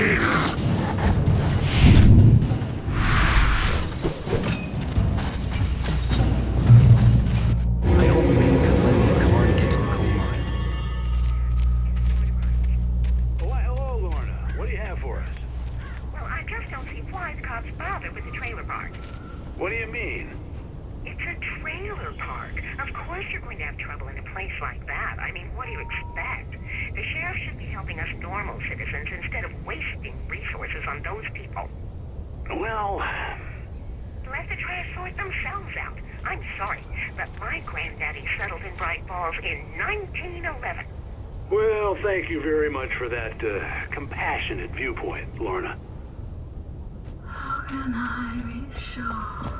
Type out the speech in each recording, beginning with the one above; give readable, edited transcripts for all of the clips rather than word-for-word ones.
I hope Maine could lend me a car to get to the coal mine. Why, hello, Lorna. What do you have for us? Well, I just don't see why the cops bother with the trailer park. What do you mean? It's a trailer park. Of course you're going to have trouble in a place like that. I mean, what do you expect? The sheriff should be helping us normal citizens instead of wasting resources on those people. Well, Let the trash sort themselves out. I'm sorry, but my granddaddy settled in Bright Falls in 1911. well, thank you very much for that compassionate viewpoint, Lorna. How can I be sure?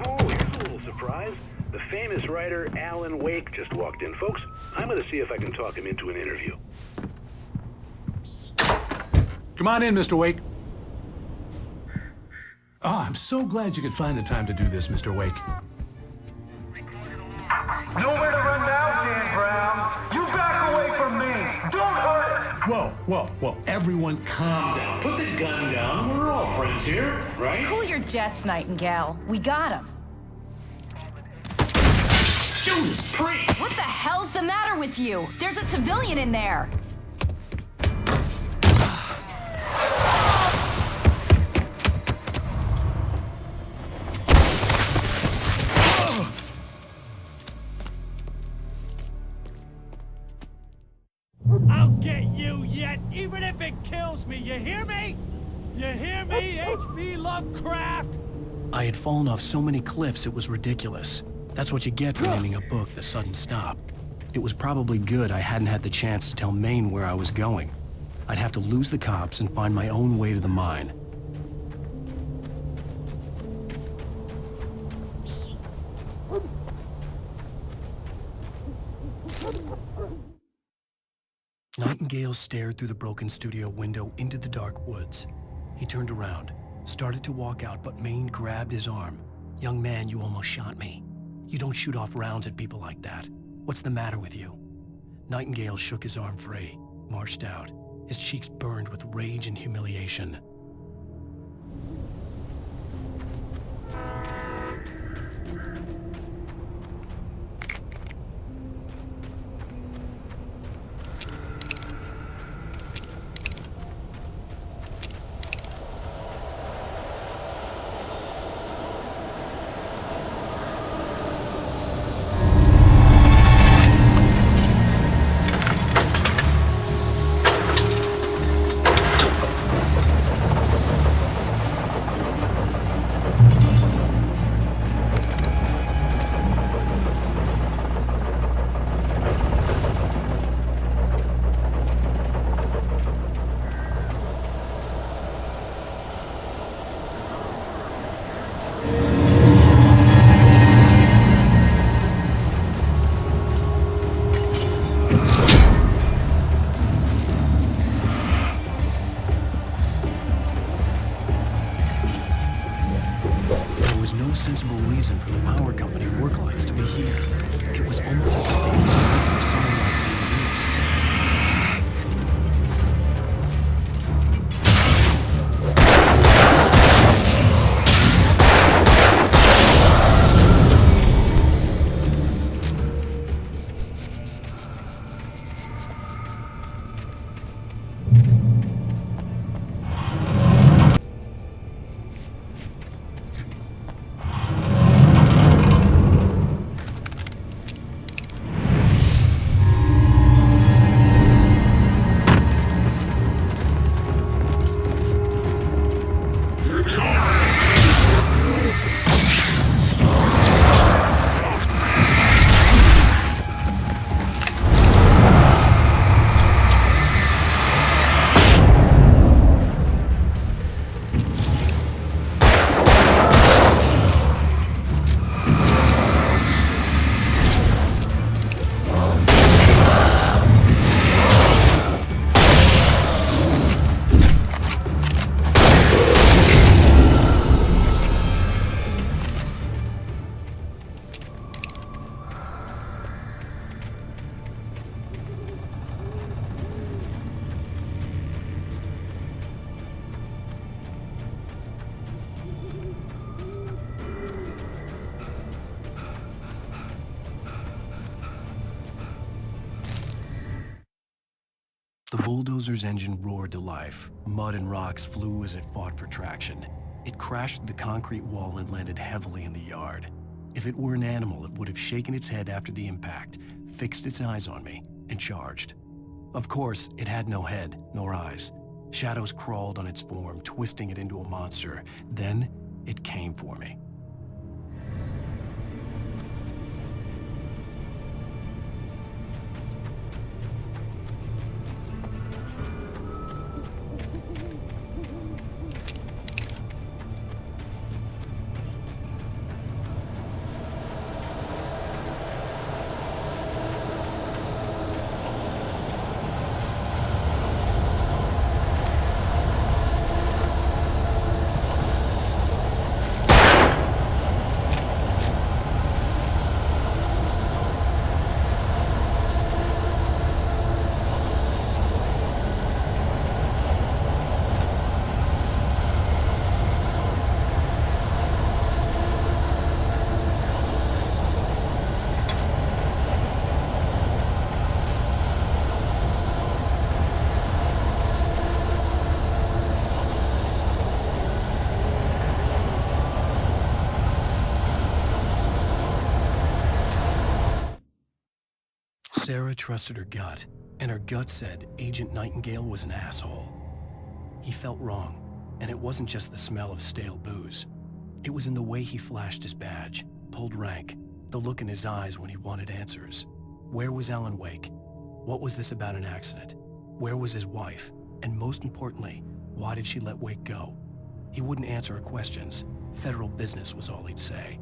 Oh, here's a little surprise. The famous writer Alan Wake just walked in. Folks, I'm going to see if I can talk him into an interview. Come on in, Mr. Wake. Oh, I'm so glad you could find the time to do this, Mr. Wake. Nowhere to run now, Dan Brown. You back away from me. Don't hurt it. Whoa. Everyone calm down. Put the gun down. We're all friends here, right? Cool your jets, Nightingale. We got him. Judas Priest! What the hell's the matter with you? There's a civilian in there. I'll get you yet, even if it kills me, you hear me? You hear me, H.P. Lovecraft? I had fallen off so many cliffs it was ridiculous. That's what you get for naming a book The Sudden Stop. It was probably good I hadn't had the chance to tell Maine where I was going. I'd have to lose the cops and find my own way to the mine. Nightingale stared through the broken studio window into the dark woods. He turned around, started to walk out, but Maine grabbed his arm. "Young man, you almost shot me. You don't shoot off rounds at people like that. What's the matter with you?" Nightingale shook his arm free, marched out. His cheeks burned with rage and humiliation. The bulldozer's engine roared to life. Mud and rocks flew as it fought for traction. It crashed through the concrete wall and landed heavily in the yard. If it were an animal, it would have shaken its head after the impact, fixed its eyes on me, and charged. Of course, it had no head, nor eyes. Shadows crawled on its form, twisting it into a monster. Then, it came for me. Sarah trusted her gut, and her gut said Agent Nightingale was an asshole. He felt wrong, and it wasn't just the smell of stale booze. It was in the way he flashed his badge, pulled rank, the look in his eyes when he wanted answers. Where was Alan Wake? What was this about an accident? Where was his wife? And most importantly, why did she let Wake go? He wouldn't answer her questions. Federal business was all he'd say.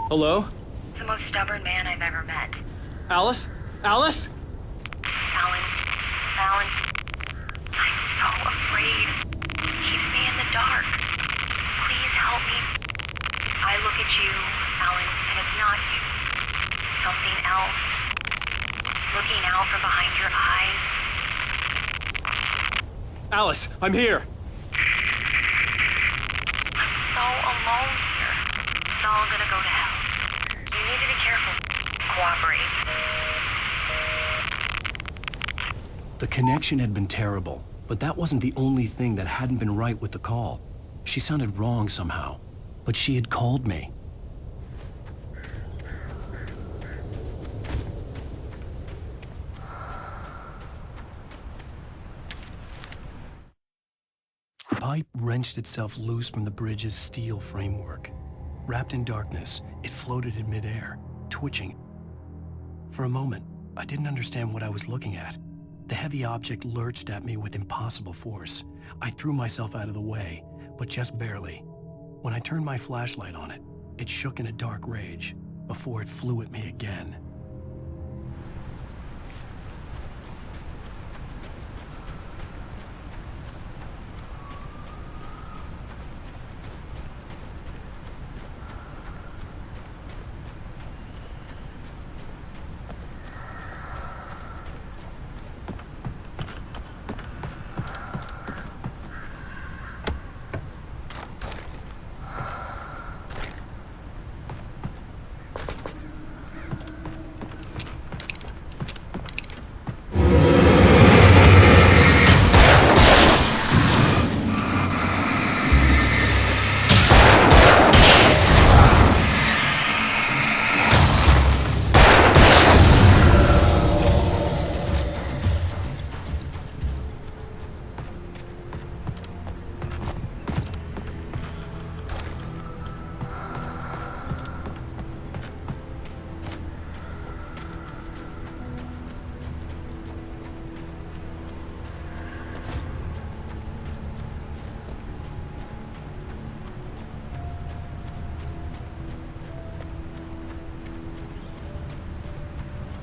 Hello? The most stubborn man I've ever met. Alice? Alice? Alan. Alan. I'm so afraid. He keeps me in the dark. Please help me. I look at you, Alan, and it's not you. It's something else. Looking out from behind your eyes. Alice, I'm here. I'm so alone here. It's all gonna go to hell. You need to be careful. Cooperate. The connection had been terrible, but that wasn't the only thing that hadn't been right with the call. She sounded wrong somehow, but she had called me. The pipe wrenched itself loose from the bridge's steel framework. Wrapped in darkness, it floated in midair, twitching. For a moment, I didn't understand what I was looking at. The heavy object lurched at me with impossible force. I threw myself out of the way, but just barely. When I turned my flashlight on it, it shook in a dark rage before it flew at me again.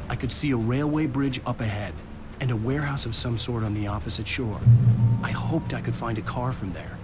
I could see a railway bridge up ahead, and a warehouse of some sort on the opposite shore. I hoped I could find a car from there.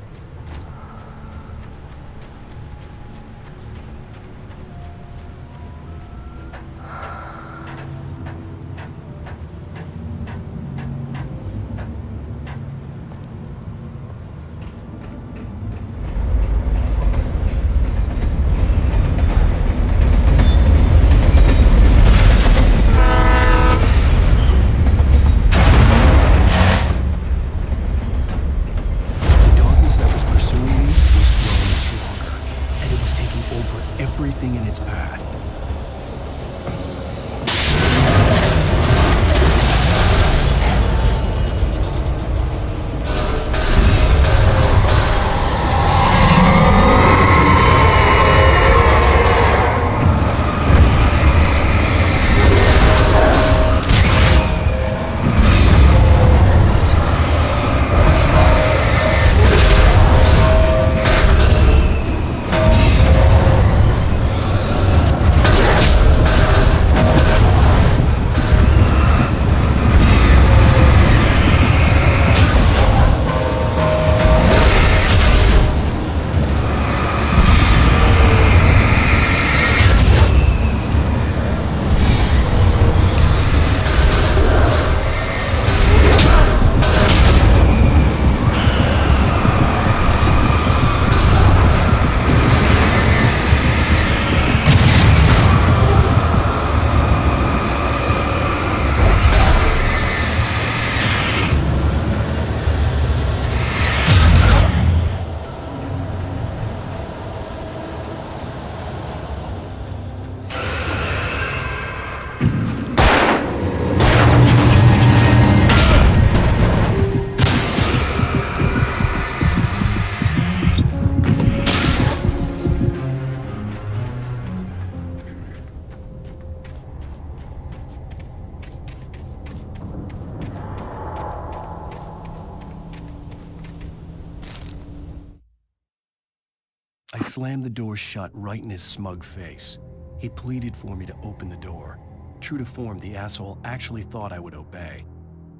over everything in its path. I slammed the door shut right in his smug face. He pleaded for me to open the door. True to form, the asshole actually thought I would obey.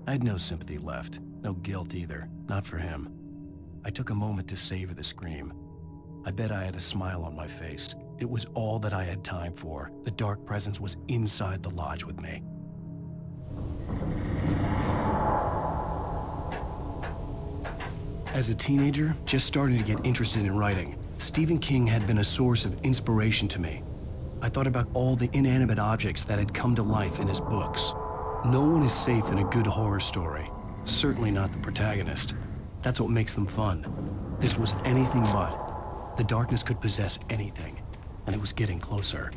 I had no sympathy left, no guilt either, not for him. I took a moment to savor the scream. I bet I had a smile on my face. It was all that I had time for. The dark presence was inside the lodge with me. As a teenager, just starting to get interested in writing, Stephen King had been a source of inspiration to me. I thought about all the inanimate objects that had come to life in his books. No one is safe in a good horror story. Certainly not the protagonist. That's what makes them fun. This was anything but. The darkness could possess anything, and it was getting closer.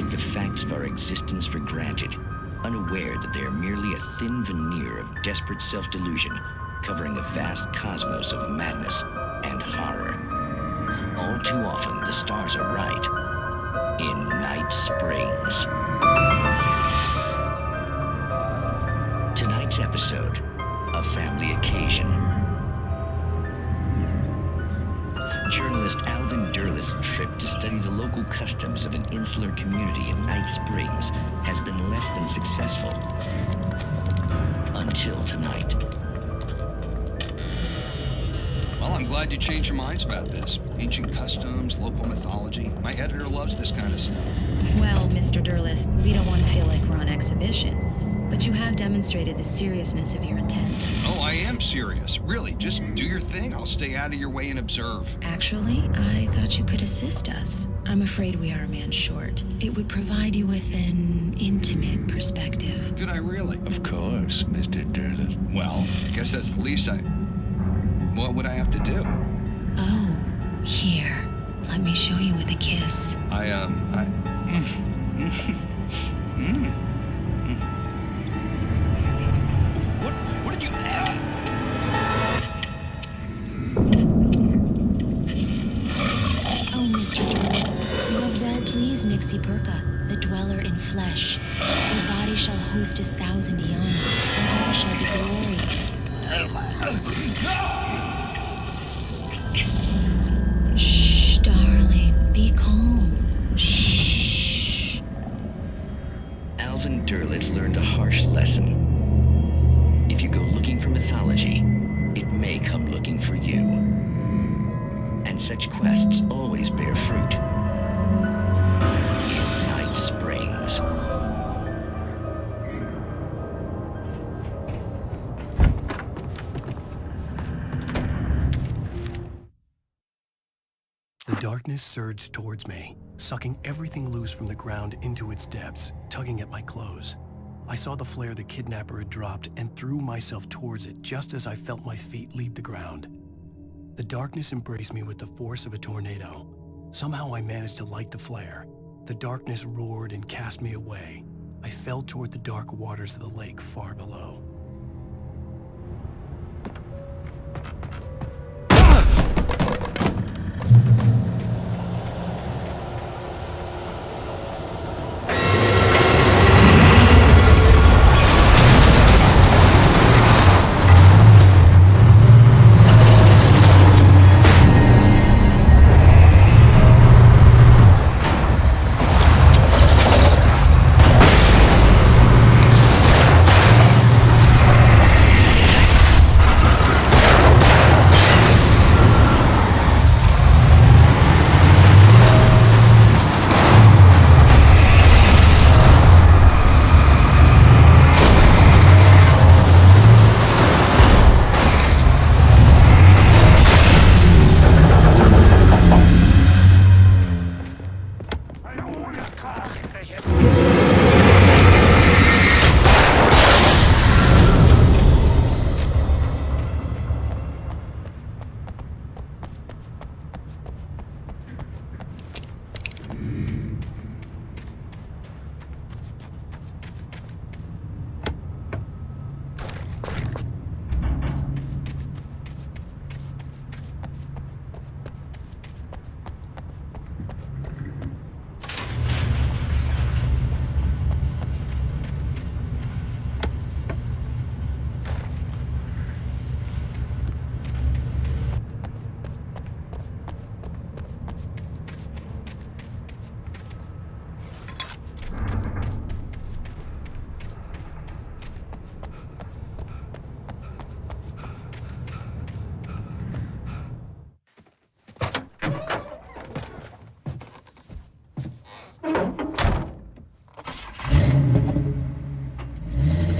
take the facts of our existence for granted, unaware that they are merely a thin veneer of desperate self-delusion covering a vast cosmos of madness and horror. All too often, the stars are right. In Night Springs. Tonight's episode, A Family Occasion. Journalist Alvin Derleth's trip to study the local customs of an insular community in Night Springs has been less than successful. Until tonight. Well, I'm glad you changed your minds about this. Ancient customs, local mythology. My editor loves this kind of stuff. Well, Mr. Derleth, we don't want to feel like we're on exhibition. But you have demonstrated the seriousness of your intent. Oh, I am serious. Really, just do your thing. I'll stay out of your way and observe. Actually, I thought you could assist us. I'm afraid we are a man short. It would provide you with an intimate perspective. Could I really? Of course, Mr. Derleth. Well, I guess that's the least What would I have to do? Oh, here. Let me show you with a kiss. What did you... Oh, Mr. Derleth, you have well pleased Nixie Perka, the dweller in flesh. Your body shall host his 1,000 young, and all shall be glory. Shh, darling, be calm. Shh. Alvin Derleth learned a harsh lesson. If you go looking for mythology, it may come looking for you. And such quests always bear fruit. In Night Springs. The darkness surged towards me, sucking everything loose from the ground into its depths, tugging at my clothes. I saw the flare the kidnapper had dropped and threw myself towards it just as I felt my feet leave the ground. The darkness embraced me with the force of a tornado. Somehow I managed to light the flare. The darkness roared and cast me away. I fell toward the dark waters of the lake far below.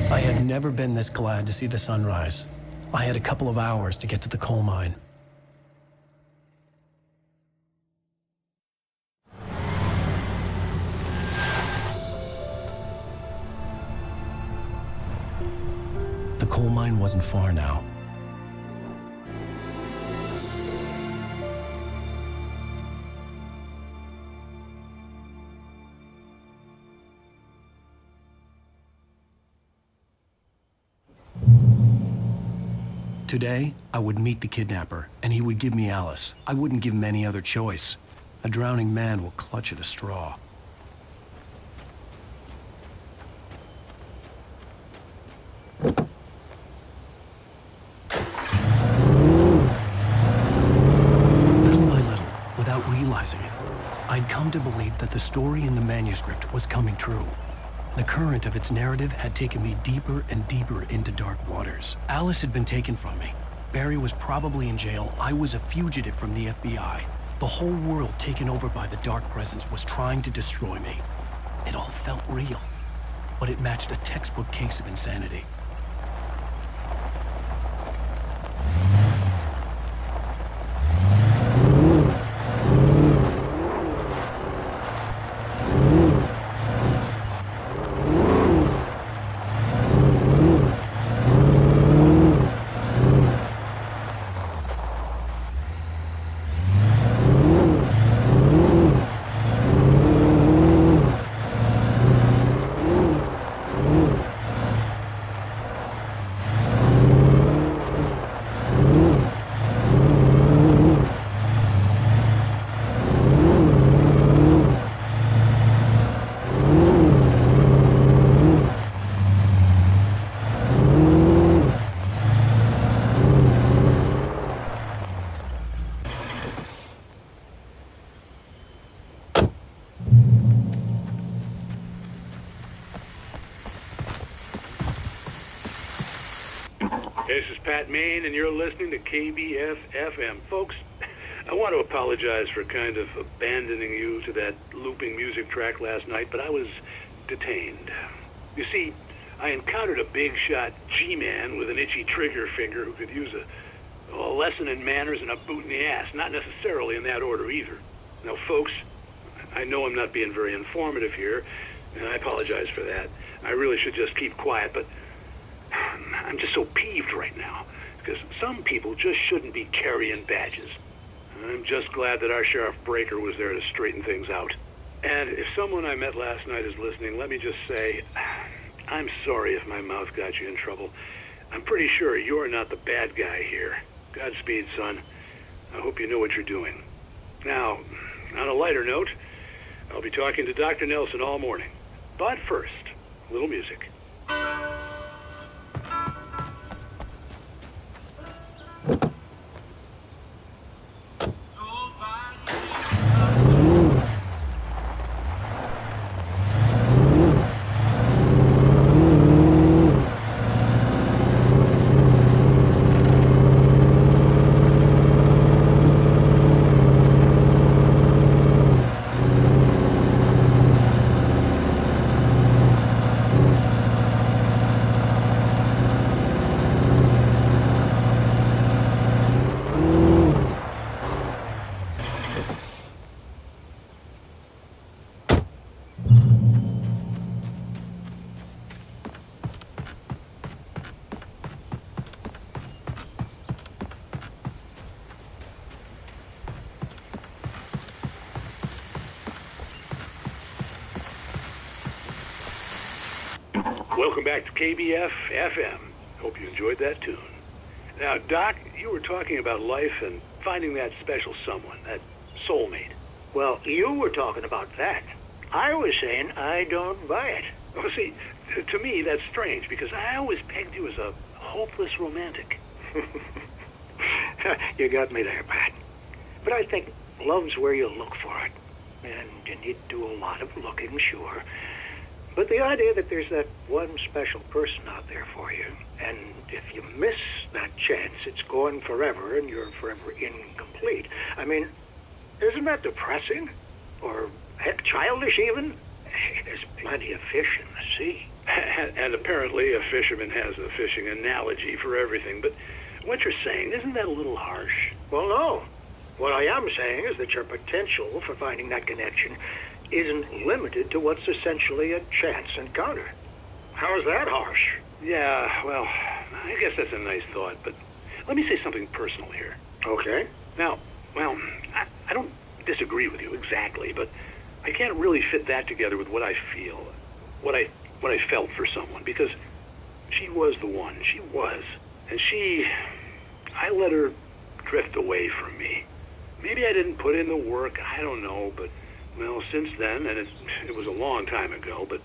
I had never been this glad to see the sunrise. I had a couple of hours to get to the coal mine. The coal mine wasn't far now. Today, I would meet the kidnapper, and he would give me Alice. I wouldn't give him any other choice. A drowning man will clutch at a straw. Little by little, without realizing it, I'd come to believe that the story in the manuscript was coming true. The current of its narrative had taken me deeper and deeper into dark waters. Alice had been taken from me. Barry was probably in jail. I was a fugitive from the FBI. The whole world taken over by the dark presence was trying to destroy me. It all felt real, but it matched a textbook case of insanity. This is Pat Main, and you're listening to KBF-FM. Folks, I want to apologize for kind of abandoning you to that looping music track last night, but I was detained. You see, I encountered a big-shot G-man with an itchy trigger finger who could use a lesson in manners and a boot in the ass, not necessarily in that order either. Now, folks, I know I'm not being very informative here, and I apologize for that. I really should just keep quiet, but I'm just so peeved right now, because some people just shouldn't be carrying badges. I'm just glad that our Sheriff Breaker was there to straighten things out. And if someone I met last night is listening, let me just say, I'm sorry if my mouth got you in trouble. I'm pretty sure you're not the bad guy here. Godspeed, son. I hope you know what you're doing. Now, on a lighter note, I'll be talking to Dr. Nelson all morning. But first, a little music. Welcome back to KBF-FM. Hope you enjoyed that tune. Now, Doc, you were talking about life and finding that special someone, that soulmate. Well, you were talking about that. I was saying I don't buy it. Oh, see, to me, that's strange, because I always pegged you as a hopeless romantic. You got me there, Pat. But I think love's where you look for it. And you need to do a lot of looking, sure. But the idea that there's that one special person out there for you, and if you miss that chance, it's gone forever, and you're forever incomplete. I mean, isn't that depressing? Or, heck, childish even? There's plenty of fish in the sea. And apparently a fisherman has a fishing analogy for everything, but what you're saying, isn't that a little harsh? Well, no. What I am saying is that your potential for finding that connection isn't limited to what's essentially a chance encounter. How is that harsh? Yeah, well, I guess that's a nice thought, but let me say something personal here. Okay. Now, well, I don't disagree with you exactly, but I can't really fit that together with what I feel, what I felt for someone, because she was the one. She was. And she I let her drift away from me. Maybe I didn't put in the work, I don't know, but, well, since then, and it was a long time ago, but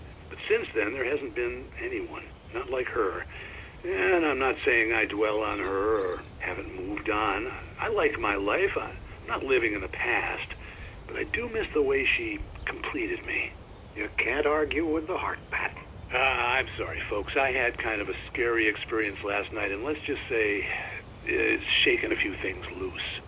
since then there hasn't been anyone, not like her. And I'm not saying I dwell on her or haven't moved on. I like my life. I'm not living in the past, but I do miss the way she completed me. You can't argue with the heart, Pat. I'm sorry, folks. I had kind of a scary experience last night, and let's just say it's shaken a few things loose.